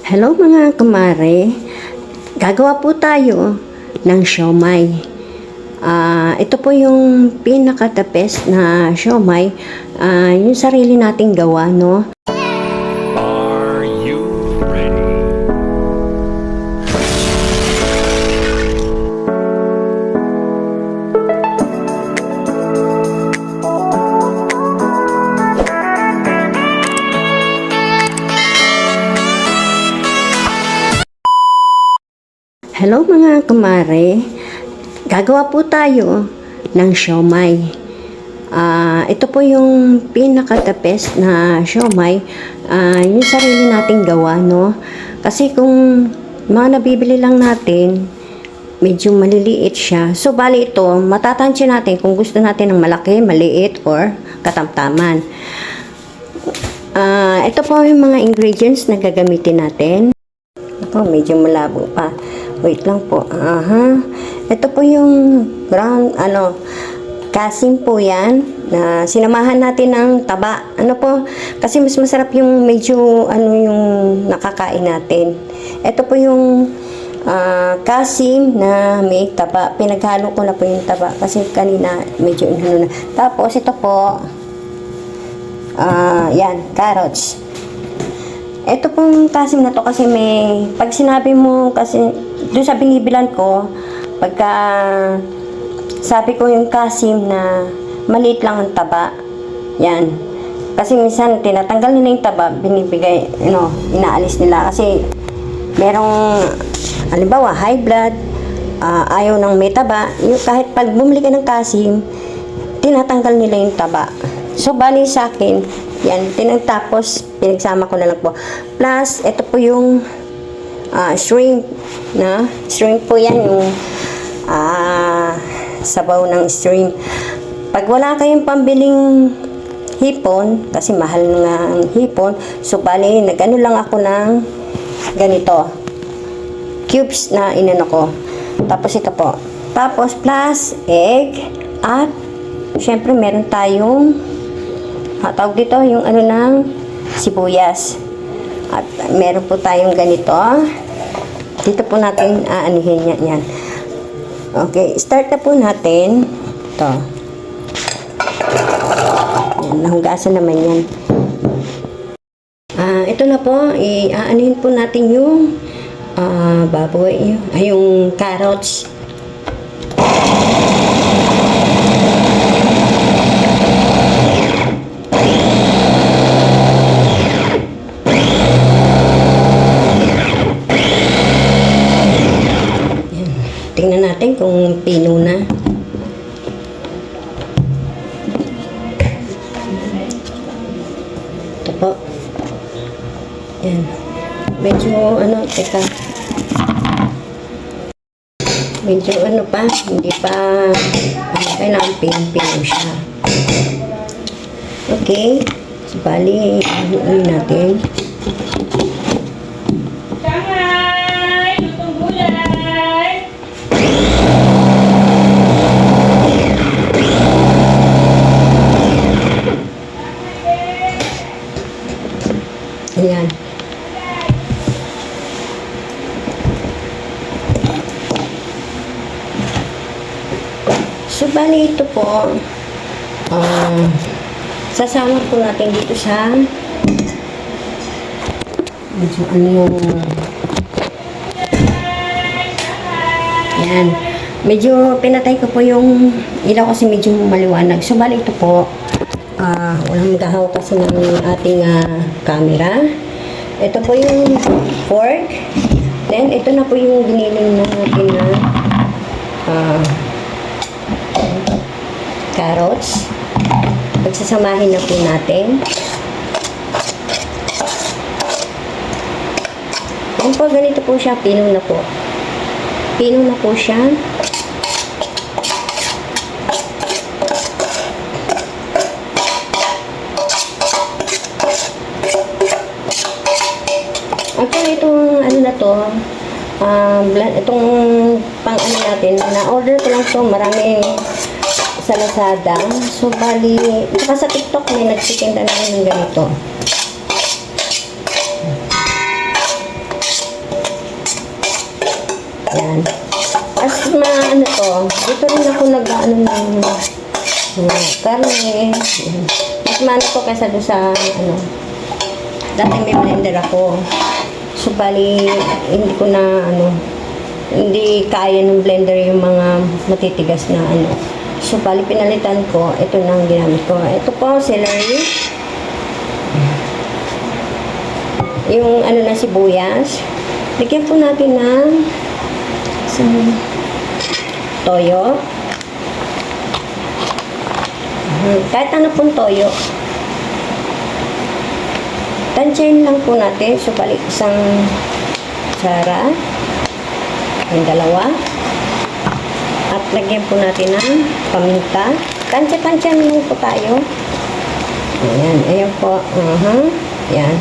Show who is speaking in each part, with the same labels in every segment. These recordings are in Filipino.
Speaker 1: Hello mga kumare, gagawa po tayo ng siomai. Ito po yung pinaka-the best na siomai, yung sarili nating gawa, no?
Speaker 2: Are you ready?
Speaker 1: Hello mga kumare, gagawa po tayo ng siomai. Ito po yung pinaka-the best na siomai, yung sarili nating gawa, no? Kasi kung mga nabibili lang natin, medyo maliliit siya. So, bali ito, matatansya natin kung gusto natin ng malaki, maliit, or katamtaman. Ito po yung mga ingredients na gagamitin natin. Ako, medyo malabo pa. Wait lang po. Ito po yung brown, kasim po yan. Na sinamahan natin ng taba. Ano po? Kasi mas masarap yung medyo, yung nakakain natin. Ito po yung kasim na may taba. Pinaghalo ko na po yung taba. Kasi kanina medyo inhalo na. Tapos ito po, yan, carrots. Ito pong kasim na to kasi may, pag sinabi mo kasi, doon sa binibilan ko, pagka sabi ko yung kasim na maliit lang ang taba, yan. Kasi minsan tinatanggal nila yung taba, binibigay, inaalis nila kasi merong, halimbawa, high blood, ayaw ng may taba, yung kahit pag bumili ka ng kasim, tinatanggal nila yung taba. So, bali sa akin, yan, tapos pinagsama ko na lang po. Plus, ito po yung shrimp, na shrimp po yan, yung sabaw ng shrimp. Pag wala kayong pambiling hipon, kasi mahal nga ang hipon, so bali, nag-ano lang ako ng ganito, cubes na inano ko. Tapos ito po. Tapos plus egg, at syempre meron tayong tawag dito yung ng sibuyas. At meron po tayong ganito. Dito po natin aanihin yan. Okay, start na po natin. Ito. Yan, nahugasan naman yan. Ito na po, aanihin po natin yung baboy, yung carrots. Tingnan natin kung pino na. Ito po. Yan. Medyo teka. Medyo pa, hindi pa, kailangan pino siya. Okay. So, bali, natin. Ayan. So, bali ito po, sasama po natin dito sa medyo yung yan. Medyo pinatay ko po yung ilaw kasi medyo maliwanag. So, bali ito po, walang magahaw kasi ng ating camera. Ito po yung pork. Then, ito na po yung giniling natin na carrots. Pagsasamahin na po natin. Yan po, ganito po siya. Pino na po. Pino na po siya. Actually, itong na to, itong pang natin, na-order ko lang to, marami sa Lazada. So, bali, saka sa TikTok may nagsitinda namin ng ganito. Yan. As ano to, dito rin ako nag-ano ng karne. Yan. Mas maano to kaysa doon sa ano. Dati may blender ako. So, bali, hindi ko na ano, hindi kaya ng blender yung mga matitigas na ano. So, bali, pinalitan ko. Ito na ang ginamit ko. Ito po, celery. Yung ano na sibuyas. Lagyan po natin ng toyo. Kahit ano pong toyo. Tansyahin lang po natin. So, balik isang tsara. Yung dalawa. At lagyan po natin ng paminta. Tansya-tansyahin lang po tayo. Ayan. Ayan po. Ayan.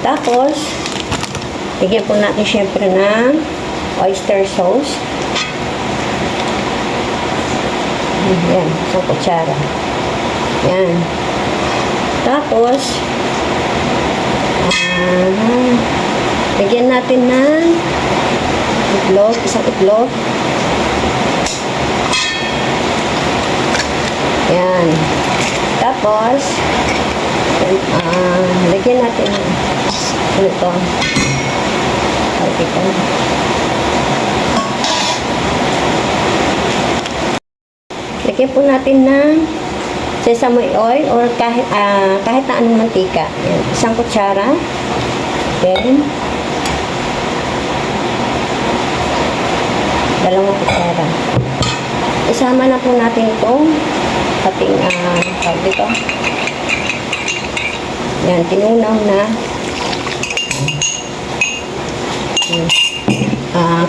Speaker 1: Tapos, lagyan po natin syempre ng oyster sauce. Ayan, isang kutsara. Ayan. Tapos, lagyan natin ng itlog, isang itlog. Ayan. Tapos, lagyan natin ano ito? Ito. Lagyan po natin ng sesame oil or kahit na anong mantika. Yan. Isang kutsara. Then, dalawang kutsara. Isama na po natin itong ating tawag dito. Yan, tinunaw na.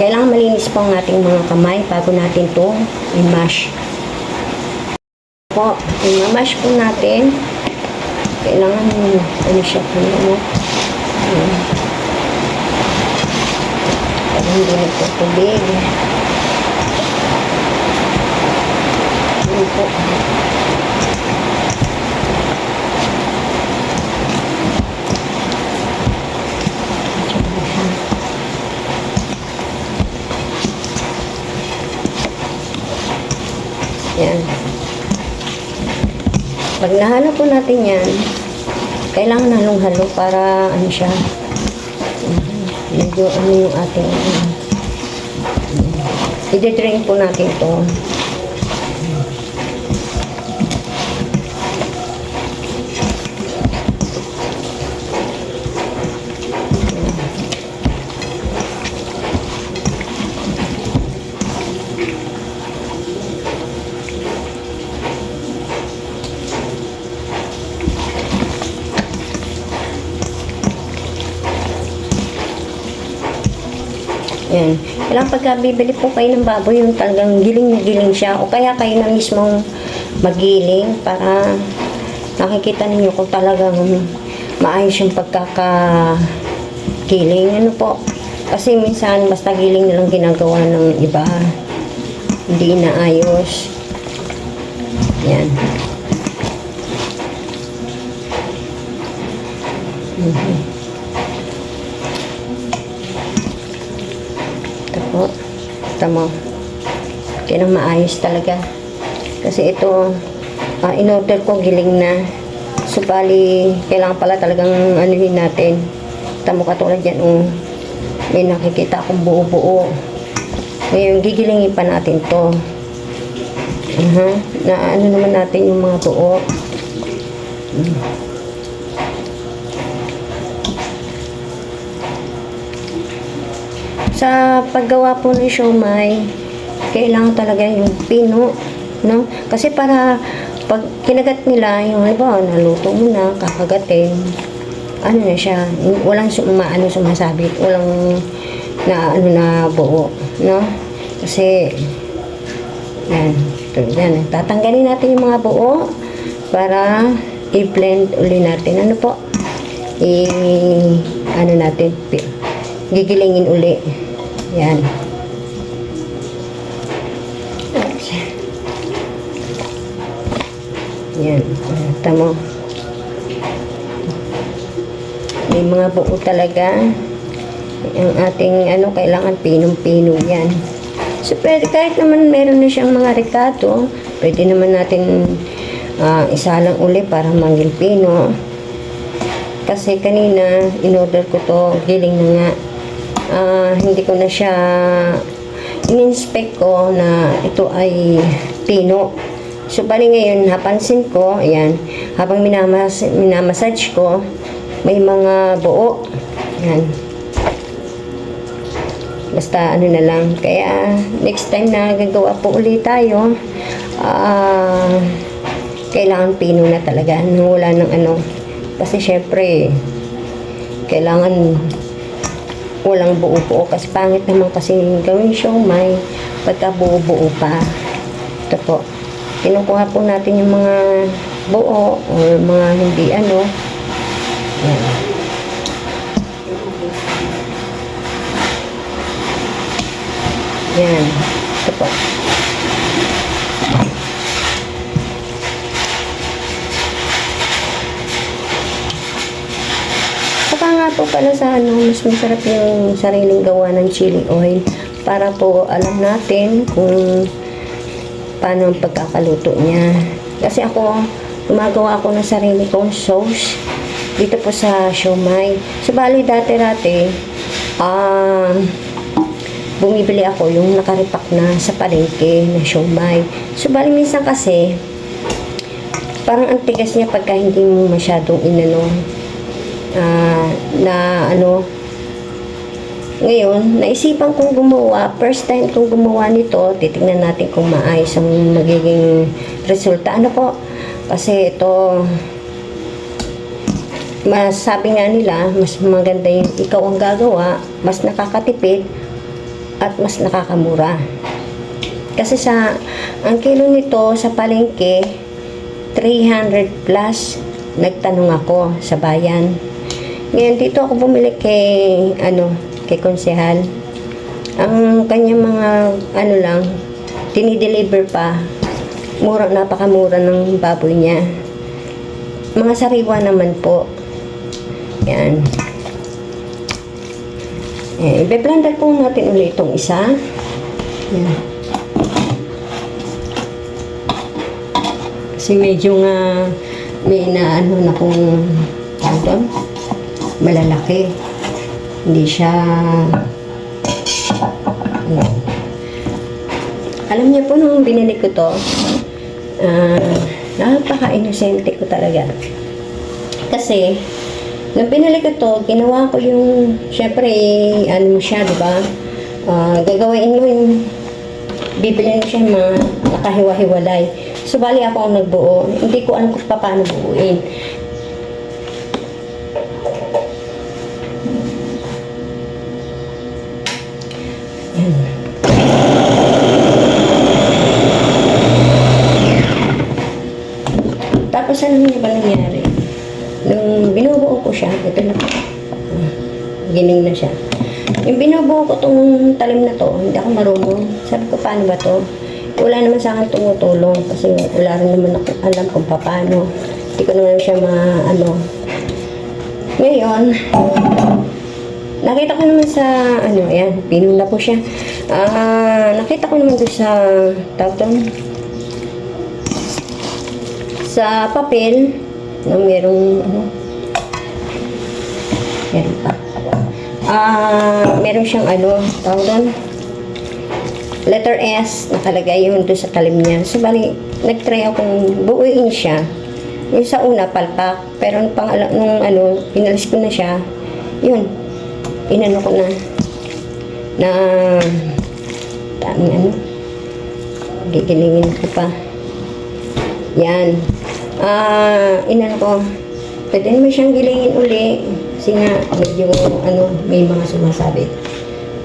Speaker 1: Kailangan malinis po ang ating mga kamay bago natin ito i-mash. Po, i-mash po natin. Kailangan ano siya po, ano? Para hindi nagtutubig. Ano po? Yan. Pag nahalo po natin yan, kailangan halong-halo para ano siya, medyo ano yung ating i-drain po natin ito. Yan. Kailangan pagka bibili po kayo ng baboy, yung talagang giling na giling siya. O kaya kayo na mismong magiling para nakikita ninyo kung talagang maayos yung pagkakagiling. Ano po? Kasi minsan basta giling nilang ginagawa ng iba. Hindi naayos. Yan. Tama. Kaya nang maayos talaga. Kasi ito, in-order ko giling na. So, bali, kailangan pala talagang anuhin natin. Tamo katulad yan, may nakikita akong buo-buo. Ngayon, gigilingin pa natin to. Na ano naman natin yung mga buo. Sa paggawa po ng siomai, kailangan talaga yung pino, no? Kasi para pag kinagat nila, yung halimbawa, naluto mo na, kakagatin, ano na siya, walang sumasabi, walang na ano na buo, no? Kasi, yan, tatanggalin natin yung mga buo para i-blend uli natin. Ano po? Ano natin, gigilingin uli. Yan. Yan. Tama. May mga buo talaga. Ang ating ano, kailangan pinong-pino yan. So, pwede, kahit naman meron na siyang mga ricado, pwede naman natin isalang uli para maging pino. Kasi kanina, in-order ko to, giling na nga. Hindi ko na siya in-inspect ko na ito ay pino. So, bali ngayon, napansin ko, ayan, habang minamassage ko, may mga buo. Ayan. Basta ano na lang. Kaya, next time na gagawa po ulit tayo, kailangan pino na talaga. Wala ng ano. Kasi syempre, kailangan walang buo-buo. Kasi pangit naman kasi gawin siomai pagka buo-buo pa. Ito po. Kinukuha po natin yung mga buo or mga hindi ano. Yan. Yan. Ito po. Saka nga po pala sa ano, mas masarap yung sariling gawa ng chili oil para po alam natin kung paano ang pagkakaluto niya. Kasi ako, gumagawa ako ng sarili kong sauce dito po sa siomai. So, bali dati-dati, bumibili ako yung nakaripak na sa palengke na siomai. So, bali minsan kasi, parang ang tigas niya pagka hindi mo masyadong inano, na ano. Ngayon, naisipan kong gumawa, first time kong gumawa nito, titingnan natin kung maayos ang magiging resulta. Ano po? Kasi ito, sabi nga nila, mas maganda yung ikaw ang gagawa, mas nakakatipid, at mas nakakamura. Kasi ang kilo nito sa palengke, 300 plus, nagtanong ako sa bayan. Ngayon, dito ako bumili kay konsehal. Ang kanyang mga lang, dinideliver pa. Napakamura ng baboy niya. Mga sariwa naman po. Yan. Ibe-blender po natin ulit itong isa. Yan. Kasi medyo nga may na kung malalaki. Hindi siya alam niya po nung binili ko to, napaka-inosente ko talaga. Kasi nung binili ko to, ginawa ko yung syempre, ano mo siya, diba? Gagawin mo yung bibili mo siya mga nakahiwa-hiwalay. So, bali ako ang nagbuo. Hindi ko alam kung paano buuin. Tapos ano nga ba nangyari? Nung binubuo ko siya, ito na po. Giling na siya. Yung binubuo ko tong talim na to, hindi ako marunong. Sabi ko, paano ba to? Wala naman sa akin tumutulong kasi wala rin naman ako alam kung paano. Hindi ko naman siya Ngayon, nakita ko naman sa, ayan, pino na po siya. Nakita ko naman doon sa, sa papel, na merong, meron pa. Meron siyang, letter S, nakalagay yun doon sa talim niya. So, bali, nag-try akong buuin siya. Yung sa una, palpak. Pero nung pinalis ko na siya, yun, inano ko na gigilingin ko pa. Yan. Inano ko, pwede naman siyang gilingin uli. Kasi nga, medyo, may mga sumasabit.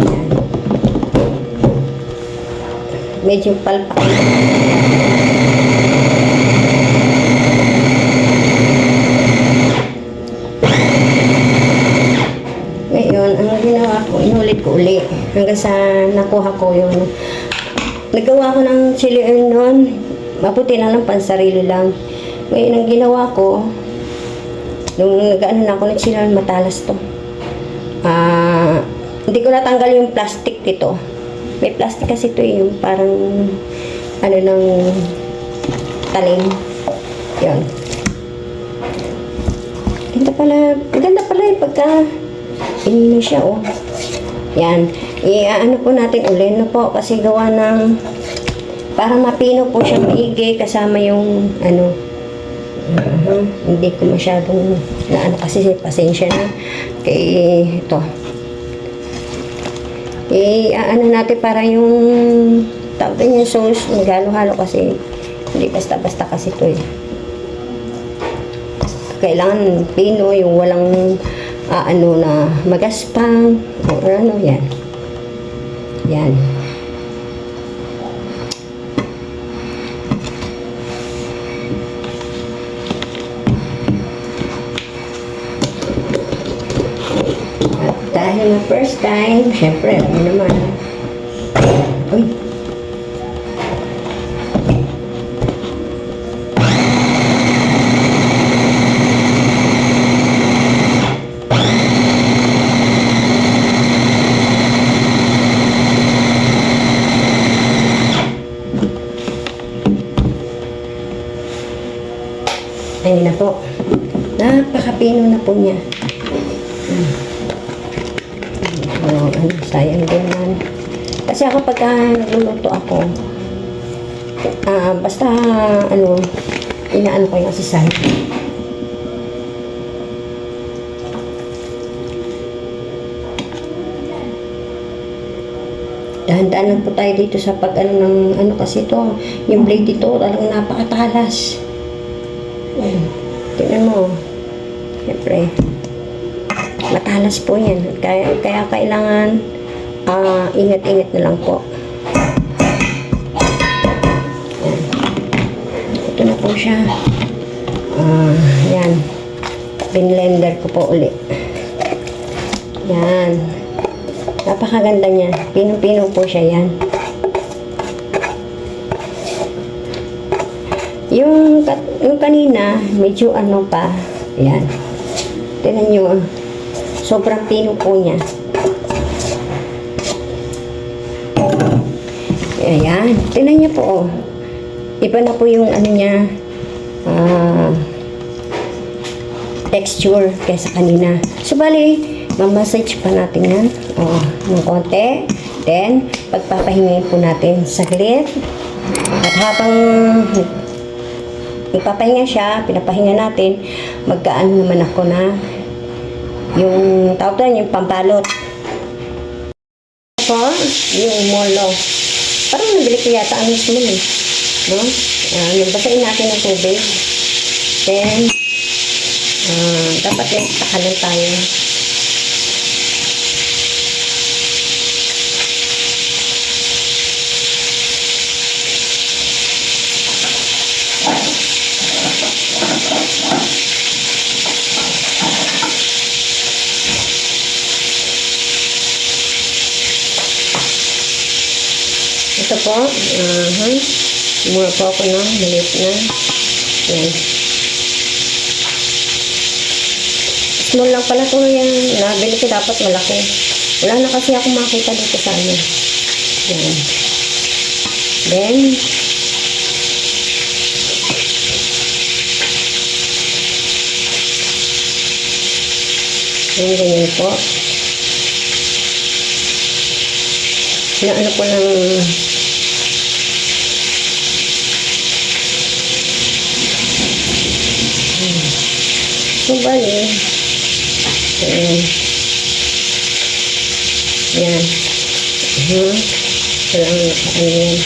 Speaker 1: Yan. Medyo palpak. Ngayon, ang ginawa ko, inulit ko uli. Hanggang sa nakuha ko yung nagawa ko ng chili oil noon. Mabuti na lang, pansarili lang. Ngayon, ang ginawa ko, nung nag-ano na ako ng chili oil, matalas to. hindi ko natanggal yung plastic dito. May plastic kasi ito eh, yung parang ano ng talim. Yun. Ganda pala eh pagka inino siya oh. Yan. Ano po natin ulit no po kasi gawa ng para mapino po siya maigi kasama yung ano. Hindi ko masyadong na ano kasi pasensya na kay ito. Ano natin para yung tawag yung sauce naghalo-halo kasi hindi basta-basta kasi ito eh. Kailangan pino yung walang ano na magaspang o ano yan. Yan. Dahil na first time, syempre, ano naman. Uy. Ayun na po. Napakapino na po niya. Sayang din man. Kasi ako pagka nagluluto ako, basta ano, inaano ko yung asisay. Dahan-dahan lang po tayo dito sa pag ano ng ano kasi ito, yung blade dito talagang napakatalas. Tingnan mo. Siyempre. Matalas po yan. Kaya kailangan ingat-ingat na lang po. Yan. Ito na po siya. Yan. Binlender ko po ulit. Yan. Napakaganda niya. Pinong-pino po siya yan. Yung kanina, medyo ano pa. Yan. Tignan nyo. Sobrang pino po niya. Ayan. Tignan niyo po. Oh. Iba na po yung ano niya. Texture kaysa kanina. So, bali, mamassage pa natin yan. Oh, ng konti. Then, pagpapahingayin po natin saglit. At habang ipapahinga siya, pinapahinga natin, magkaano naman ako na yung tawag doon, yung pambalot. Ito, yung molo. Parang nabili ko yata ang mismo eh. No? Basain natin ng tubig. Then, dapat yung takalan tayo. Ito po, mura po ako ng maliit na. Yan. Small lang pala ito yan. Nabili ko dapat malaki. Wala na kasi ako makita dito sa ano. Yan. Then, yan, ganyan po. Na ano po ng so bali yan kailangan ano yan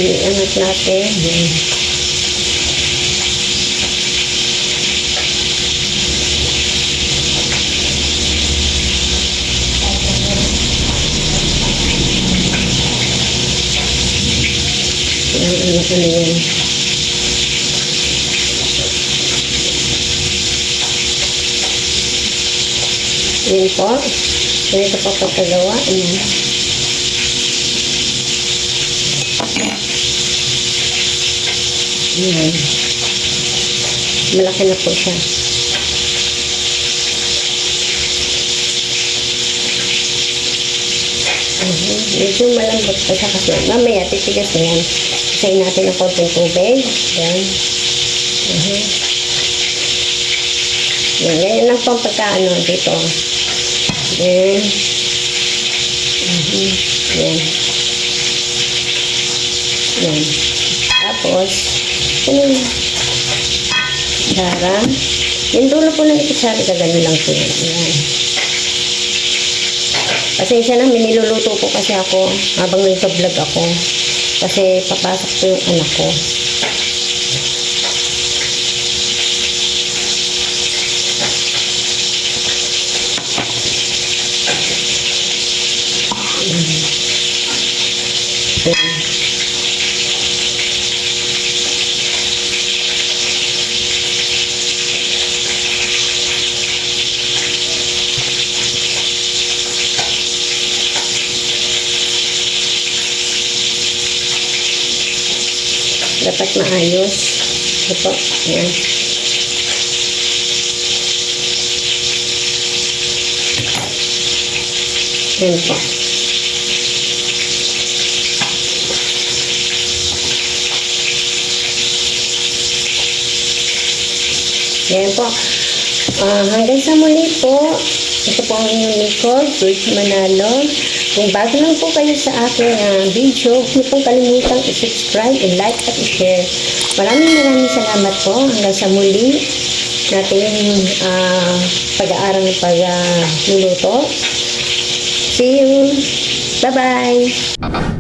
Speaker 1: iangat natin yan. Ano ko na yan. Yan po. Ganito po pagkagawa. Ayan. Ayan. Malaki na po siya. Medyo malambot pa siya kasi mamaya titigas na yan. Isayin natin ng konting tubig. Yan. Yan, ganyan lang po ang pagkaano dito. Yan. Yan. Yan. Tapos, ano kutsara. Yung dulo po ng kutsara, gagano lang po yan. Yan. Pasensya na, niluluto po kasi ako habang nagpa-vlog ako. Kasi papasok po yung anak ko. Dapat maayos. Ito, yan. Yan po. Yan po. Hanggang sa muli po. Ito po ang inyong Nicole, George Manalo. Kung bago lang po kayo sa aking video, huwag niyo pong kalimutang i-subscribe, i-like at i-share. Maraming salamat po. Hanggang sa muli natin pag-aaral ng pagluluto. See you. Bye-bye.